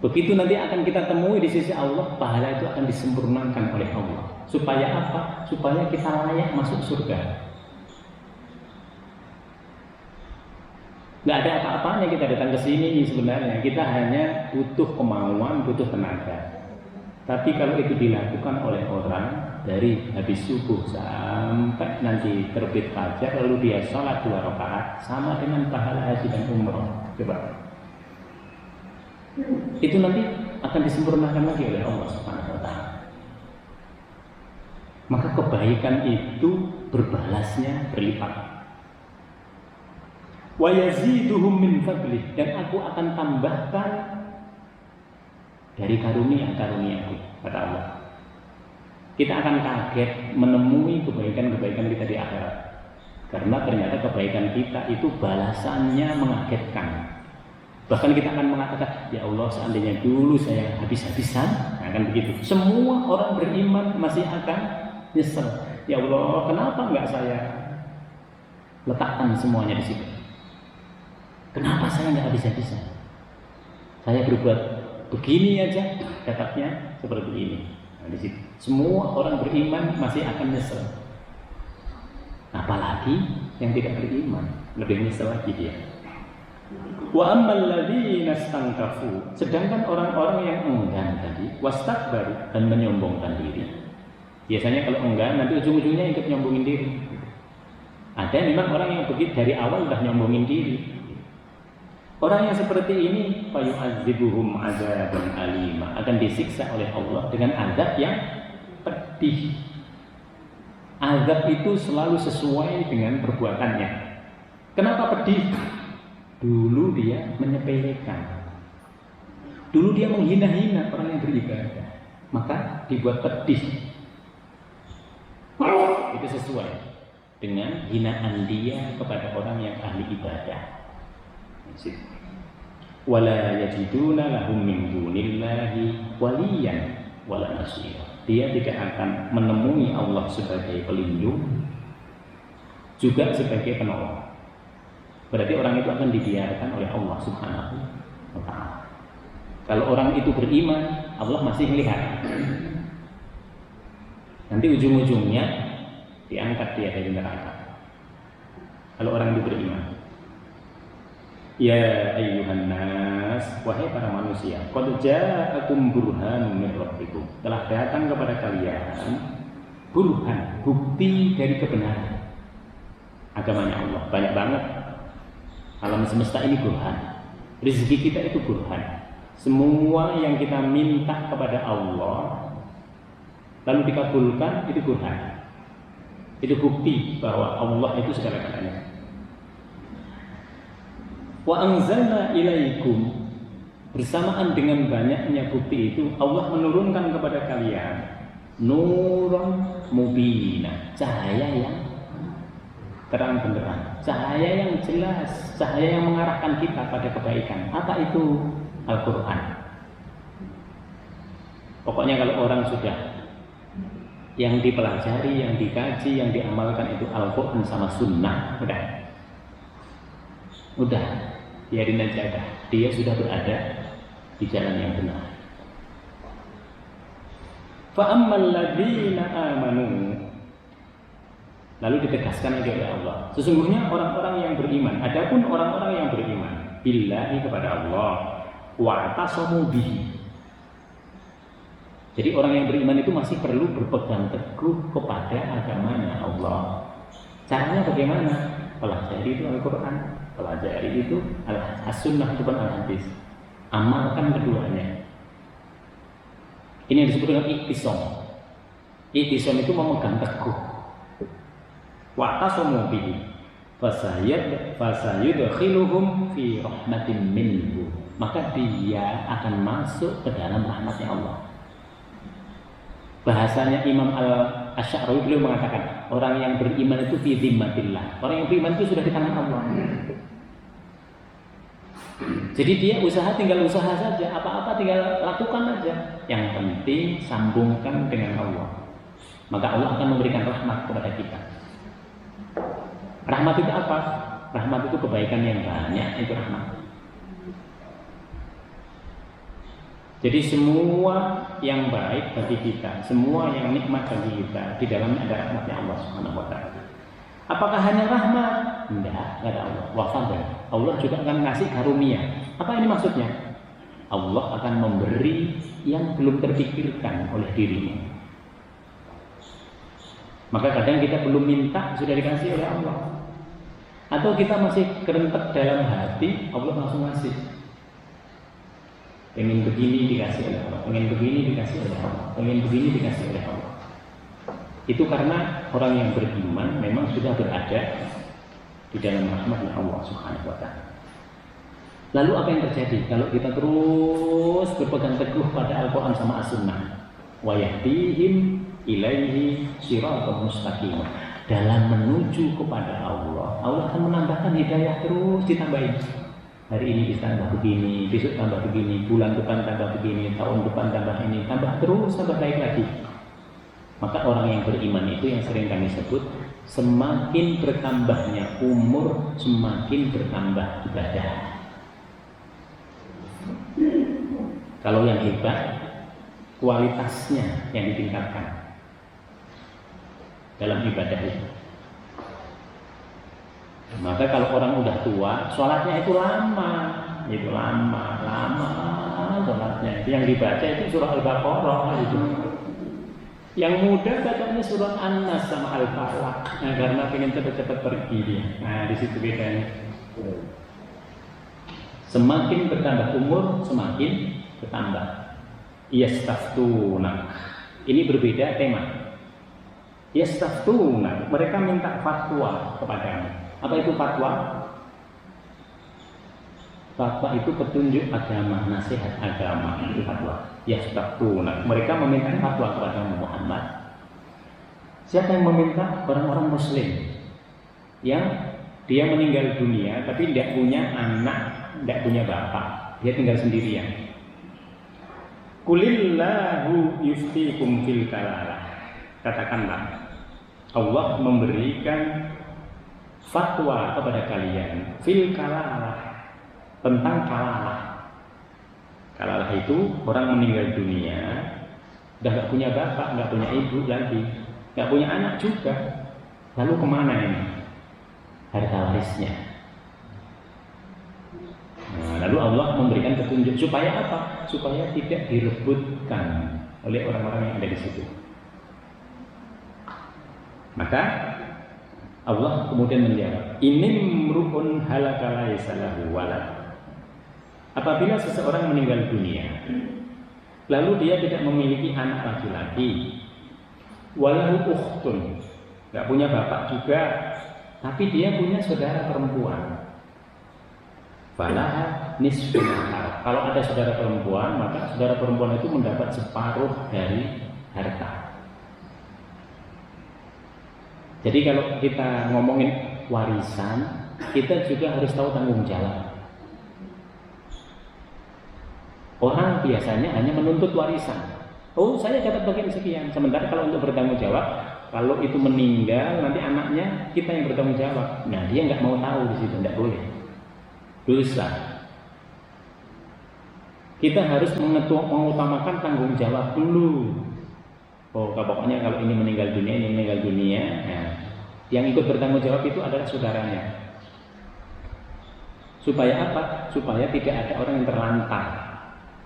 Begitu nanti akan kita temui di sisi Allah, pahala itu akan disempurnakan oleh Allah. Supaya apa? Supaya kita layak masuk surga. Nggak ada apa-apanya kita datang ke sini sebenarnya. Kita hanya butuh kemauan, butuh tenaga. Tapi kalau itu dilakukan oleh orang dari habis subuh sampai nanti terbit fajar, lalu dia sholat 2 rakaat, sama dengan pahala haji dan umroh. Coba. Itu nanti akan disempurnakan lagi oleh Allah Subhanahu wa Ta'ala. Maka kebaikan itu berbalasnya berlipat. Wa yaziduhum min fadlih, dan aku akan tambahkan dari karunia-karuniaku, kata Allah. Kita akan kaget menemui kebaikan-kebaikan kita di akhirat, karena ternyata kebaikan kita itu balasannya mengagetkan. Bahkan kita akan mengatakan, ya Allah, seandainya dulu saya habis-habisan, akan begitu. Semua orang beriman masih akan nyesel. Ya Allah, kenapa enggak saya letakkan semuanya di situ? Kenapa saya nggak habis-habisan? Saya berbuat begini aja, dapatnya seperti ini. Nah, di situ semua orang beriman masih akan nyesel. Apalagi yang tidak beriman, lebih nyesel lagi dia. Wa ammal ladzina stankafu, sedangkan orang-orang yang enggan tadi, wastakbaru, dan menyombongkan diri. Biasanya kalau enggan nanti ujung-ujungnya ikut nyombongin diri. Ada memang orang yang begitu dari awal udah nyombongin diri. Orang yang seperti ini fayu'adzibuhum azaban alima, akan disiksa oleh Allah dengan azab yang pedih. Azab itu selalu sesuai dengan perbuatannya. Kenapa pedih? Dulu dia menyepelekan. Dulu dia menghina-hina orang yang beribadah, maka dibuat pedih. Itu sesuai dengan hinaan dia kepada orang yang ahli ibadah. Wala yajiduna lahum min dunillahi waliyan, wala nasira. Dia tidak akan menemui Allah sebagai pelindung, juga sebagai penolong. Berarti orang itu akan dibiarkan oleh Allah Subhanahu wa ta'ala. Kalau orang itu beriman, Allah masih melihat. Nanti ujung-ujungnya diangkat dia dari neraka. Kalau orang itu beriman. Ya ayyuhan nas, wahai para manusia, qad ja'akum burhanun min rabbikum. Telah datang kepada kalian burhan, bukti dari kebenaran agamanya Allah. Banyak banget. Alam semesta ini burhan. Rezeki kita itu burhan. Semua yang kita minta kepada Allah lalu dikabulkan, itu burhan. Itu bukti bahwa Allah itu segala-galanya. Wa anzalna ilaikum, bersamaan dengan banyaknya bukti itu Allah menurunkan kepada kalian nuran mubina, cahaya yang terang benderang, cahaya yang jelas, cahaya yang mengarahkan kita pada kebaikan. Apa itu? Al-Quran. Pokoknya kalau orang sudah yang dipelajari, yang dikaji, yang diamalkan itu Al-Quran sama Sunnah, udah biarin aja, dia sudah berada di jalan yang benar. Fa'ammal ladzina amanu, lalu ditegaskan lagi oleh Allah, sesungguhnya orang-orang yang beriman, adapun orang-orang yang beriman billahi kepada Allah, wa'tasamu bihi. Jadi orang yang beriman itu masih perlu berpegang teguh kepada agamanya Allah. Caranya bagaimana? Pelajari itu Al-Quran, pelajari itu As-Sunnah, bukan Al-Hadis. Amalkan keduanya. Ini yang disebut dengan iktisam. Iktisam itu memegang teguh. Wa'tasamu bihi fasayudkhiluhum fi rahmatin minhu, maka dia akan masuk ke dalam rahmatnya Allah. Bahasanya Imam Al-Asy'ari beliau mengatakan, orang yang beriman itu fi dhimmatillah. Orang yang beriman itu sudah di tangan Allah. Jadi dia tinggal usaha saja, apa-apa tinggal lakukan aja. Yang penting sambungkan dengan Allah. Maka Allah akan memberikan rahmat kepada kita. Rahmat itu apa? Rahmat itu kebaikan yang banyak, itu rahmat. Jadi semua yang baik bagi kita, semua yang nikmat bagi kita, di dalamnya ada rahmatnya Allah Subhanahu wa ta'ala. Apakah hanya rahmat? Tidak ada Allah. Wafadil. Allah juga akan ngasih karunia. Apa ini maksudnya? Allah akan memberi yang belum terpikirkan oleh dirinya. Maka kadang kita belum minta, sudah dikasih oleh Allah. Atau kita masih kerentek dalam hati, Allah langsung ngasih. Pengen begini dikasih oleh Allah, pengen begini dikasih oleh Allah, pengen begini dikasih oleh Allah. Itu karena orang yang beriman memang sudah berada di dalam rahmatnya Allah Subhanahu wa ta'ala. Lalu apa yang terjadi kalau kita terus berpegang teguh pada Al-Quran sama As-Sunnah? Wa yahdihim ilaihi siratal mustaqim. Dalam menuju kepada Allah, Allah akan menambahkan hidayah, terus ditambahin. Hari ini ditambah begini, besok tambah begini, bulan depan tambah begini, tahun depan tambah ini, tambah terus, tambah baik lagi. Maka orang yang beriman itu yang sering kami sebut, semakin bertambahnya umur, semakin bertambah ibadah. Kalau yang hebat, kualitasnya yang ditingkatkan dalam ibadah itu. Maka kalau orang udah tua, sholatnya itu lama sholatnya. Itu yang dibaca itu surah Al-Baqarah itu. Yang muda bacanya surah An-Nas sama Al-Falaq. Nah, karena pengen cepat-cepat pergi dia. Nah, di situ bedanya. Semakin bertambah umur, semakin bertambah. Yastaftuna. Ini berbeda tema. Yastaftuna, mereka minta fatwa kepadamu. Apa itu fatwa? Fatwa itu petunjuk agama, nasihat agama, itu fatwa. Yastaftuna, mereka meminta fatwa kepada Muhammad. Siapa yang meminta? Orang-orang Muslim yang dia meninggal dunia tapi tidak punya anak, tidak punya bapak, dia tinggal sendirian. Qulillahu yuftikum fil kalalah. Katakanlah, Allah memberikan fatwa kepada kalian fil kalalah, tentang kalalah. Kalalah itu orang meninggal dunia, udah nggak punya bapak, nggak punya ibu lagi, nggak punya anak juga. Lalu kemana ini harta warisnya? Nah, lalu Allah memberikan petunjuk supaya apa? Supaya tidak direbutkan oleh orang-orang yang ada di situ. Maka Allah kemudian menjawab, inimru'un halaka laisa lahu walad. Apabila seseorang meninggal dunia, lalu dia tidak memiliki anak laki-laki, walahu ukhtun, nggak punya bapak juga, tapi dia punya saudara perempuan. Falaha nisfu ma. Kalau ada saudara perempuan, maka saudara perempuan itu mendapat separuh dari harta. Jadi kalau kita ngomongin warisan, kita juga harus tahu tanggung jawab. Orang biasanya hanya menuntut warisan. Oh, saya dapat bagian sekian. Sementara kalau untuk bertanggung jawab, kalau itu meninggal, nanti anaknya kita yang bertanggung jawab. Nah, dia nggak mau tahu di situ, nggak boleh. Dosa. Kita harus mengutamakan tanggung jawab dulu. Oh, pokoknya kalau ini meninggal dunia, ini meninggal dunia. Nah, yang ikut bertanggung jawab itu adalah saudaranya. Supaya apa? Supaya tidak ada orang yang terlantar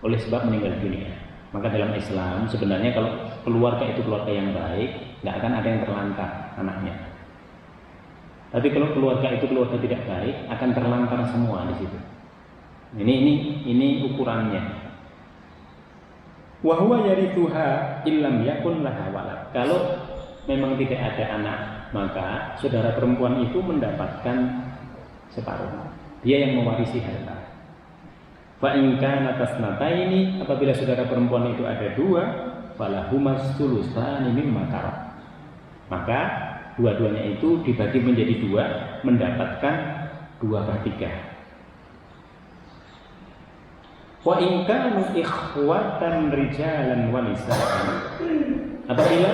oleh sebab meninggal dunia. Maka dalam Islam sebenarnya kalau keluarga itu keluarga yang baik, nggak akan ada yang terlantar anaknya. Tapi kalau keluarga itu keluarga tidak baik, akan terlantar semua di situ. Ini ukurannya. Wa huwa yarithuha illam yakun laha walad. Kalau memang tidak ada anak, maka saudara perempuan itu mendapatkan separuh. Dia yang mewarisi harta. Fa in kana tasnataini, apabila saudara perempuan itu ada dua, falahumas sulusani mimma tarak. Maka dua-duanya itu dibagi menjadi dua, mendapatkan 2/3. Wa in kanu ikhwatan rijalan wa nisaan, apabila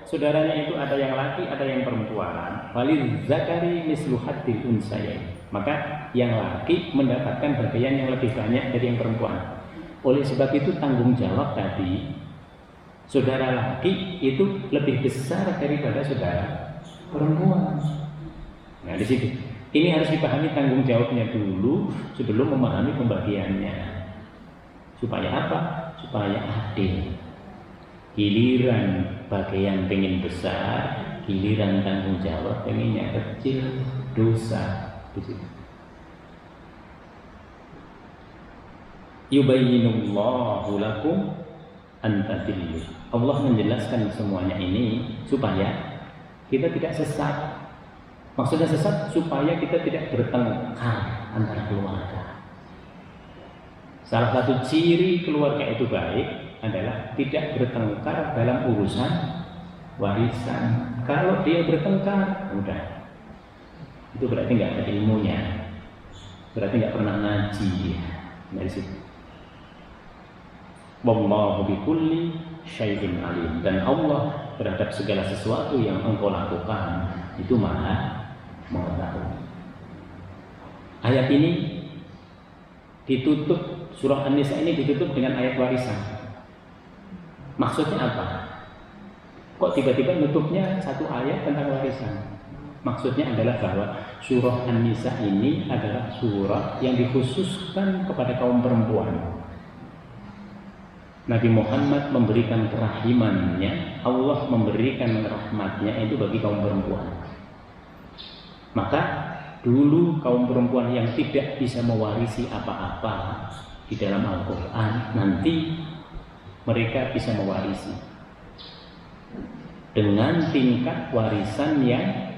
saudaranya itu ada yang laki, ada yang perempuan, walil zakari mislu haddil unsayain, maka yang laki mendapatkan bagian yang lebih banyak dari yang perempuan. Oleh sebab itu tanggung jawab tadi, saudara laki itu lebih besar daripada saudara perempuan. Nah, di situ ini harus dipahami tanggung jawabnya dulu sebelum memahami pembagiannya. Supaya apa? Supaya adil. Giliran bagian pengen besar, giliran tanggung jawab pengennya kecil, dosa. Yubayyinullahu lakum an tadillu. Allah menjelaskan semuanya ini supaya kita tidak sesat. Maksudnya sesat supaya kita tidak bertengkar antara keluarga. Salah satu ciri keluarga itu baik adalah tidak bertengkar dalam urusan warisan. Kalau dia bertengkar, udah, itu berarti nggak ada ilmunya, berarti nggak pernah ngaji ya. Dari situ. Wallahu bikulli syai'in alim, dan Allah terhadap segala sesuatu yang engkau lakukan itu maha mengetahui. Ayat ini ditutup, surah An-Nisa ini ditutup dengan ayat warisan. Maksudnya apa? Kok tiba-tiba nutupnya satu ayat tentang warisan? Maksudnya adalah bahwa surah An-Nisa ini adalah surah yang dikhususkan kepada kaum perempuan. Nabi Muhammad memberikan kerahimannya, Allah memberikan rahmatnya itu bagi kaum perempuan. Maka dulu kaum perempuan yang tidak bisa mewarisi apa-apa di dalam Al-Quran, nanti mereka bisa mewarisi dengan tingkat warisan yang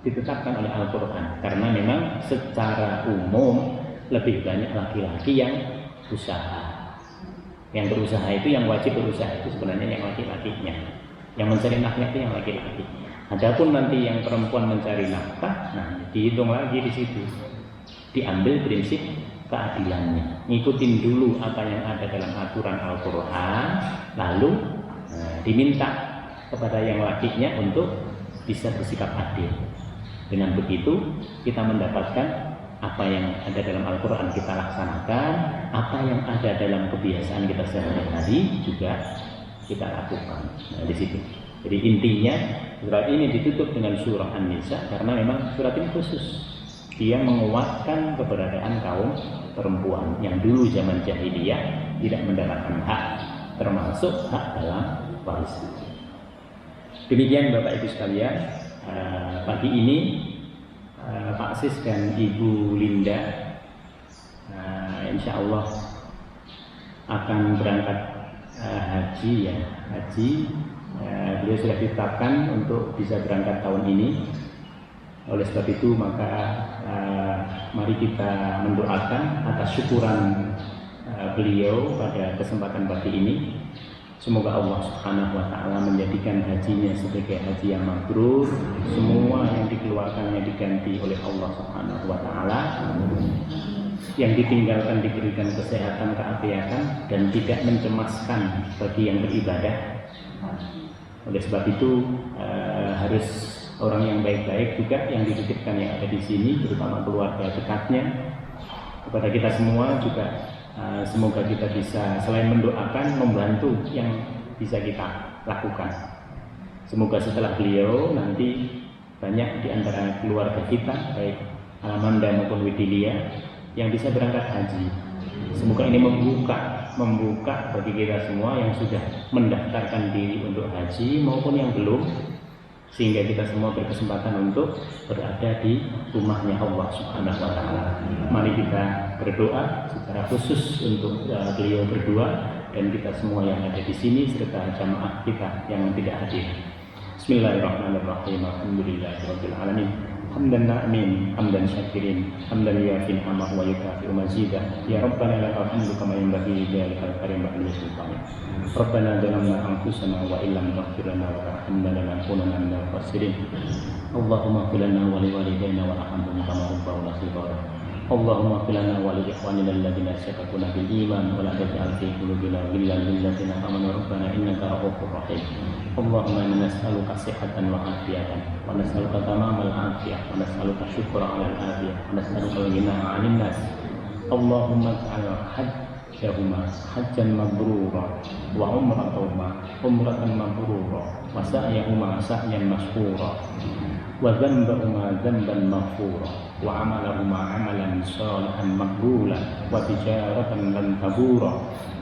ditetapkan oleh Al-Quran. Karena memang secara umum lebih banyak laki-laki yang usaha. Yang berusaha itu, yang wajib berusaha itu sebenarnya yang laki-lakinya. Yang mencari nafkah itu yang laki-laki. Adapun nanti yang perempuan mencari nafkah, nah dihitung lagi di situ. Diambil prinsip keadilannya. Ngikutin dulu apa yang ada dalam aturan Al-Quran, lalu diminta kepada yang lakinya untuk bisa bersikap adil. Dengan begitu kita mendapatkan apa yang ada dalam Al-Quran kita laksanakan, apa yang ada dalam kebiasaan kita sehari-hari juga kita lakukan. Nah, di situ. Jadi intinya surat ini ditutup dengan surah An-Nisa karena memang surat ini khusus. Dia menguatkan keberadaan kaum perempuan yang dulu zaman jahiliyah tidak mendapatkan hak, termasuk hak dalam warisan. Demikian Bapak Ibu sekalian, pagi ini Pak Sis dan Ibu Linda insya Allah akan berangkat haji ya, beliau sudah ditetapkan untuk bisa berangkat tahun ini. Oleh sebab itu maka mari kita mendoakan atas syukuran beliau pada kesempatan pagi ini. Semoga Allah Subhanahu wa Ta'ala menjadikan hajinya sebagai haji yang mabrur, semua yang dikeluarkannya diganti oleh Allah Subhanahu wa Ta'ala, yang ditinggalkan diberikan kesehatan, keafiatan, dan tidak mencemaskan bagi yang beribadah. Oleh sebab itu harus orang yang baik-baik juga yang dititipkan yang ada di sini, terutama keluarga dekatnya. Kepada kita semua juga semoga kita bisa selain mendoakan, membantu yang bisa kita lakukan. Semoga setelah beliau nanti banyak di antara keluarga kita, baik Alamanda maupun Widilia, yang bisa berangkat haji. Semoga ini membuka bagi kita semua yang sudah mendaftarkan diri untuk haji maupun yang belum, sehingga kita semua berkesempatan untuk berada di rumahnya Allah Subhanahu wa Ta'ala. Mari kita berdoa secara khusus untuk beliau berdua dan kita semua yang ada di sini serta jamaah kita yang tidak hadir. Bismillahirrahmanirrahim. Alhamdulillahirabbil alamin. Hamdan na'imin, hamdan syakirin, hamdan yakin hamah wa yukafi'u mazidah. Ya Rabbana lakal hamdu kama yanbaghi li jalalil karim wa li sultanik. Rabbana zalamna anfusana wa illam taghfir lana wa tarhamna lanakunanna minal khasirin. Allahumma ighfir lana wa li walidayna warhamhum kama rabbawna shighara. Allahumma ighfir lana wa li ikhwanina alladhina sabaquna bil iman wa la taj'al fi qulubina ghillan lil ladzina amanu rabbana innaka ra'ufur rahim. Allahumma inna nas'aluka sihhatan wa afiyatan wa nas'aluka tamamal afiyah wa nas'aluka syukra 'alal afiyah wa nas'aluka al-ghina 'anil nas. Allahumma ij'al hajjahuma hajjan mabrura wa umratahuma umratan mabrura wa sa'yahuma sa'yan mashkura wa dhanbahuma dhanban maghfura wa 'amalahuma 'amalan shalihan maqbula wa tijaratan lan tabura.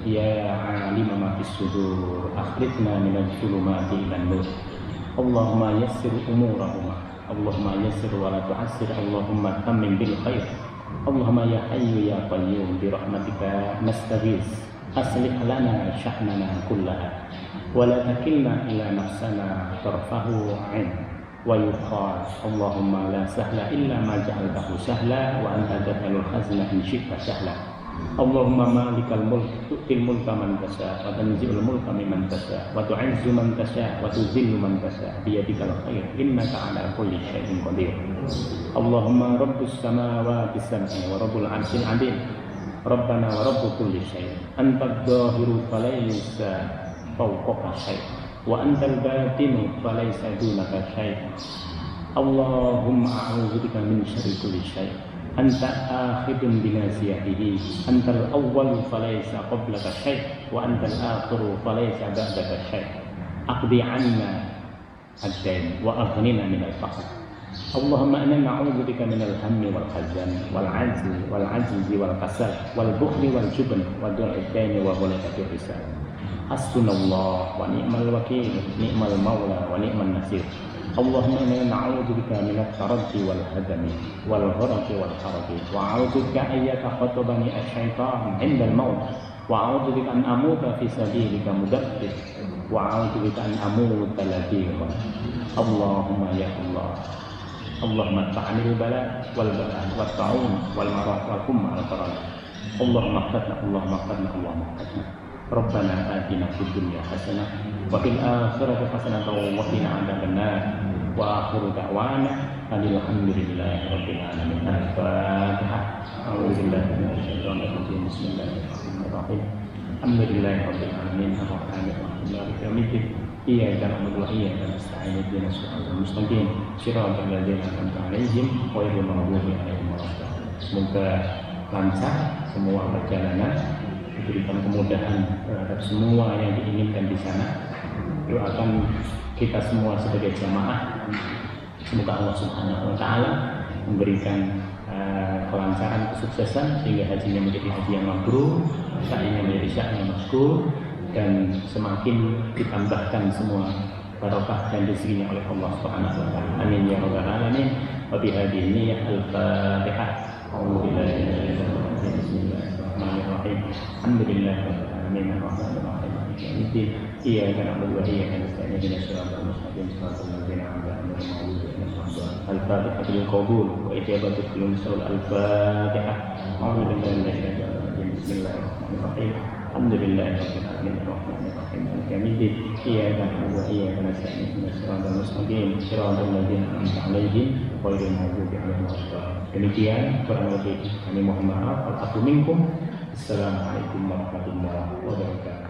Ya alima ma fis sudur akhrijna minadh dhulumati ilan nur. Allahumma yassir umurahuma, Allahumma yassir wa la tu'assir, Allahumma tammim bil khair. Allahumma ya hayyu ya qayyum bi rahmatika nastaghits. Aslih lana sya'nana kullaha wa la takilna ila nafsana tarfahu 'ain wa yuqal. Allahumma la sahla illa ma ja'altahu sahla wa anta taj'alul hazna in syi'ta sahla. Allahumma malikal mulk tu'til mulka man tasha wa tanzi'ul mulka mimman tasha wa tu'izzu man tasha wa tuzillu man tasha bi yadikal khair innaka 'ala kulli syai'in qadir. Allahumma rabbus samawati sab'i wa rabbul 'arsyil 'azim. Rabbana wa rabbu kulli syai'. Antad dhahiru falaysa fawqaka syai' wa antal batinu falaysa dunaka syai'. Allahumma a'udzubika min syarri kulli syai'. Anta akhidun binasiyatihi, antal awwal falaysa qablaka syai' wa antal akhiru falaysa ba'daka syai'. Aqdi 'anna ad-dain wa aghnina minal faqr. Allahumma inna na'udzubika minal hammi wal hazan wal 'ajzi wal kasal wal bukhli wal jubn wa du'a'id daini wa ghalabati rizq. Hasbunallah wa ni'mal wakeel, ni'mal maula wa ni'man nasir. Allahumma inna na'udzubika minat taraddi wal hadami wal gharaqi wal haraqi wa a'udzubika ayyaka khatabani asy-syaitan 'indal maut wa a'udzubika an amuta fi sabilika mudabbir wa a'udzubika an amuta ladiran. Allahumma ya Allah, Allahumma ta'anil bala wal bala wat ta'un wal marad wal kumma al qarad. Allahumma qadna Allahumma qadna Allahumma qadna. Rabbana atina fid dunya hasanah wa fil akhirati hasanah wa qina adzabannar. Wa akhiru da'wana alhamdulillahi rabbil alamin. Al-Fatihah. A'udzubillahi minasyaitonir rajim. Bismillahirrahmanirrahim. Alhamdulillahi rabbil alamin. Ar-Rahmanir Rahim. Maliki yaumiddin. Iyyaka na'budu wa iyyaka nasta'in. Ihdinas siratal mustaqim. Shiratal ladzina an'amta 'alaihim ghairil maghdubi 'alaihim waladdallin. Semoga lancar semua perjalanan, diberikan kemudahan terhadap semua yang diinginkan di sana. Doakan kita semua sebagai jamaah, semoga Allah Subhanahu wa Ta'ala memberikan kelancaran, kesuksesan sehingga hajinya menjadi haji yang mabrur, sa'yinya menjadi sa'y yang masykur, dan semakin ditambahkan semua barokah dan rezekinya oleh Allah Subhanahu wa Ta'ala. Amin ya rabbal alamin. Wa bihadhihi niyyah al-Fatihah. A'udzubillahi minasyaitonir rajim. Bismillahirrahmanirrahim. Alhamdulillahi rabbil alamin. Ar-Rahmanir Rahim. Maliki yaumiddin. Iyyaka na'budu wa iyyaka nasta'in. Ihdinas siratal mustaqim. Siratal ladzina an'amta 'alaihim. Al-Fatihah bil qabul wa ijabatu kulli shawl. Al-Fatihah. A'udzubillahi minasyaitonir rajim. Bismillahirrahmanirrahim. Alhamdulillahi rabbil alamin. Ar-Rahmanir Rahim. Maliki yaumiddin. Iyyaka na'budu wa iyyaka nasta'in. Ihdinas siratal mustaqim. Siratal ladzina an'amta 'alaihim ghairil maghdubi 'alaihim waladdallin. Demikian kurang lebih kami mohon maaf. Al-afu minkum. Assalamualaikum warahmatullahi wabarakatuh.